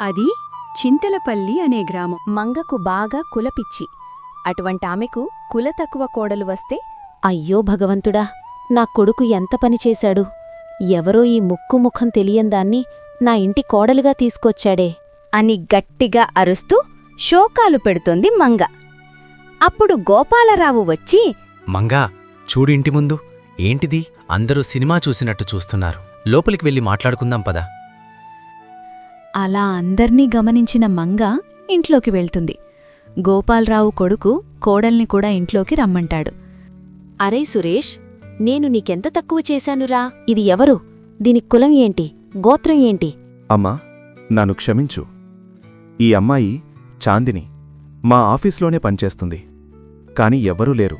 అది చింతలపల్లి అనే గ్రామం. మంగకు బాగా కులపిచ్చి. అటువంటామెకు కుల తక్కువ కోడలు వస్తే, అయ్యో భగవంతుడా, నా కొడుకు ఎంత పనిచేశాడు, ఎవరో ఈ ముక్కుముఖం తెలియందాన్ని నా ఇంటి కోడలుగా తీసుకొచ్చాడే అని గట్టిగా అరుస్తూ శోకాలు పెడుతోంది మంగ. అప్పుడు గోపాలరావు వచ్చి, మంగా, చూడు ఇంటి ముందు ఏంటిది, అందరూ సినిమా చూసినట్టు చూస్తున్నారు, లోపలికి వెళ్ళి మాట్లాడుకుందాం పదా. అలా అందర్నీ గమనించిన మంగ ఇంట్లోకి వెళ్తుంది. గోపాలరావు కొడుకు కోడల్ని కూడా ఇంట్లోకి రమ్మంటాడు. అరే సురేష్, నేను నీకెంత తక్కువ చేశానురా? ఇది ఎవరు? దీని కులం ఏంటి, గోత్రం ఏంటి? అమ్మా, నన్ను క్షమించు. ఈ అమ్మాయి చాందిని మా ఆఫీస్లోనే పనిచేస్తుంది. కాని ఎవ్వరూ లేరు.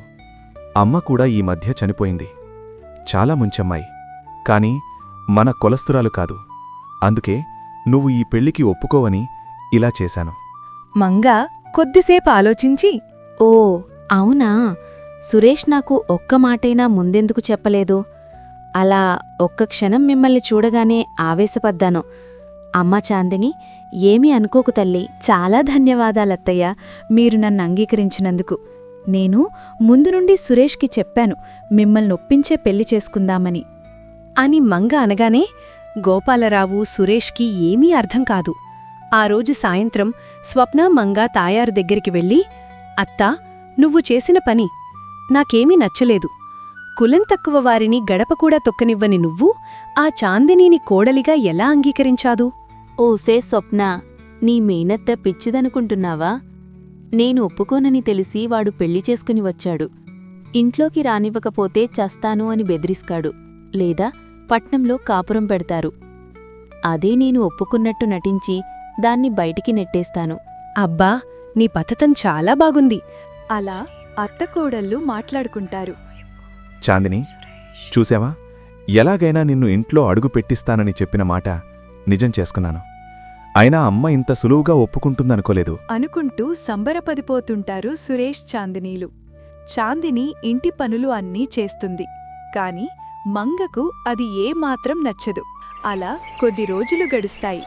అమ్మ కూడా ఈ మధ్య చనిపోయింది. చాలా ముంచమ్మాయి, కాని మన కొలస్తురాలు కాదు. అందుకే నువ్వు ఈ పెళ్లికి ఒప్పుకోవని ఇలా చేశాను. మంగ కొద్దిసేపు ఆలోచించి, ఓ అవునా, సురేష్ నాకు ఒక్క మాటైనా ముందెందుకు చెప్పలేదు? అలా ఒక్క క్షణం మిమ్మల్ని చూడగానే ఆవేశపడ్డాను. అమ్మా చాందిని, ఏమీ అనుకోకు తల్లి. చాలా ధన్యవాదాలత్తయ్య, మీరు నన్ను అంగీకరించినందుకు. నేను ముందు నుండి సురేష్కి చెప్పాను మిమ్మల్ని ఒప్పించే పెళ్లి చేసుకుందామని అని మంగ అనగానే గోపాలరావు సురేష్కి ఏమీ అర్థం కాదు. ఆ రోజు సాయంత్రం స్వప్న మంగ తాయారు దగ్గరికి వెళ్ళి, అత్తా, నువ్వు చేసిన పని నాకేమీ నచ్చలేదు. కులం తక్కువ వారిని గడపకూడా తొక్కనివ్వని నువ్వు ఆ చాందినీని కోడలిగా ఎలా అంగీకరించాదు? ఓసే స్వప్న, నీ మేనత్త పిచ్చిదనుకుంటున్నావా? నేను ఒప్పుకోనని తెలిసి వాడు పెళ్లి చేసుకుని వచ్చాడు. ఇంట్లోకి రానివ్వకపోతే చస్తాను అని బెదిరిస్తాడు, లేదా పట్నంలో కాపురం పెడతారు. అదే నేను ఒప్పుకున్నట్టు నటించి దాన్ని బయటికి నెట్టేస్తాను. అబ్బా, నీ పథతం చాలా బాగుంది. అలా అత్తకోడళ్ళు మాట్లాడుకుంటారు. చాందిని, చూసావా, ఎలాగైనా నిన్ను ఇంట్లో అడుగు పెట్టిస్తానని చెప్పిన మాట నిజం చేసుకున్నాను. అయినా అమ్మ ఇంత సులువుగా ఒప్పుకుంటుందనుకోలేదు అనుకుంటూ సంబరపడిపోతుంటారు సురేష్ చాందినీలు. చాందిని ఇంటి పనులు అన్నీ చేస్తుంది, కాని మంగకు అది ఏమాత్రం నచ్చదు. అలా కొద్ది రోజులు గడుస్తాయి.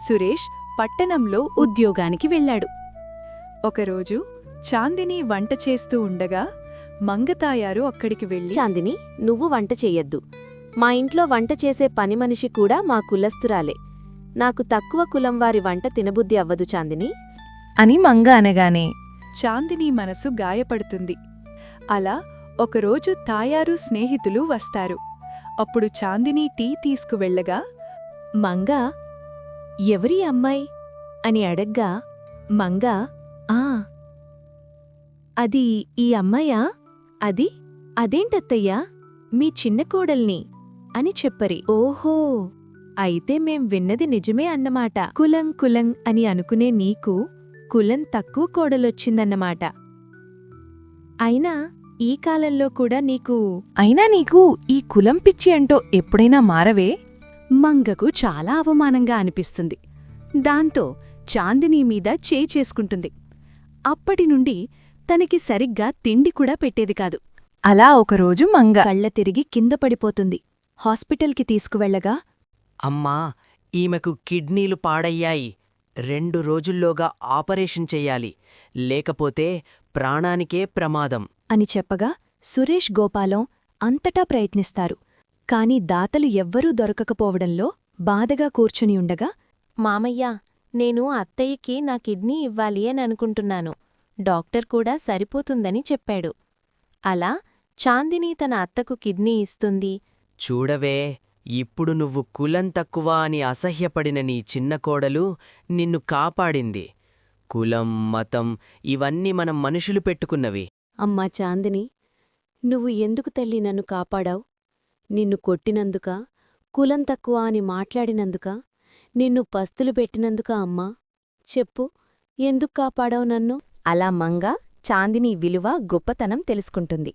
సురేష్ పట్టణంలో ఉద్యోగానికి వెళ్ళాడు. ఒకరోజు చాందిని వంట చేస్తూ ఉండగా మంగతాయారు అక్కడికి వెళ్ళి, చాందిని, నువ్వు వంట చెయ్యొద్దు. మా ఇంట్లో వంట చేసే పనిమనిషి కూడా మా కులస్తురాలే. నాకు తక్కువ కులం వారి వంట తినబుద్ధి అవ్వదు చాందిని అని మంగ అనగానే చాందిని మనసు గాయపడుతుంది. అలా ఒకరోజు తాయారు స్నేహితులు వస్తారు. అప్పుడు చాందిని టీ తీసుకువెళ్లగా మంగ, ఎవరి అమ్మాయి అని అడగ్గా మంగ, ఆ అది ఈ అమ్మాయా? అదేంటత్తయ్యా, మీ చిన్న కోడల్ని అని చెప్పరి. ఓహో, అయితే మేం విన్నది నిజమే అన్నమాట. కులం కులం అని అనుకునే నీకు కులం తక్కువ కోడలొచ్చిందన్నమాట. అయినా ఈ కాలంలో కూడా నీకు ఈ కులం పిచ్చి అంటో ఎప్పుడైనా మారవే? మంగకు చాలా అవమానంగా అనిపిస్తుంది. దాంతో చాందినీ మీద చేయి చేసుకుంటుంది. అప్పటినుండి తనకి సరిగ్గా తిండి కూడా పెట్టేది కాదు. అలా ఒకరోజు మంగ కళ్ళ తిరిగి కింద పడిపోతుంది. హాస్పిటల్కి తీసుకువెళ్లగా, అమ్మా, ఈమెకు కిడ్నీలు పాడయ్యాయి. 2 రోజుల్లోగా ఆపరేషన్ చెయ్యాలి, లేకపోతే ప్రాణానికే ప్రమాదం అని చెప్పగా సురేష్ గోపాలం అంతటా ప్రయత్నిస్తారు. కాని దాతలు ఎవ్వరూ దొరకకపోవడంలో బాధగా కూర్చుని ఉండగా, మామయ్యా, నేను అత్తయ్యకి నా కిడ్నీ ఇవ్వాలి అని అనుకుంటున్నాను. డాక్టర్ కూడా సరిపోతుందని చెప్పాడు. అలా చాందిని తన అత్తకు కిడ్నీ ఇస్తుంది. చూడవే, ఇప్పుడు నువ్వు కులం తక్కువ అని అసహ్యపడిన నీ చిన్న కోడలు నిన్ను కాపాడింది. కులం, మతం ఇవన్నీ మనం మనుషులు పెట్టుకున్నవి. అమ్మా చాందిని, నువ్వు ఎందుకు తల్లి నన్ను కాపాడావు? నిన్ను కొట్టినందుకా, కులం తక్కువ అని మాట్లాడినందుకా, నిన్ను పస్తులు పెట్టినందుకా అమ్మా? చెప్పు, ఎందుకు కాపాడావు నన్ను? అలా మంగ చాందిని విలువ, గొప్పతనం తెలుసుకుంటుంది.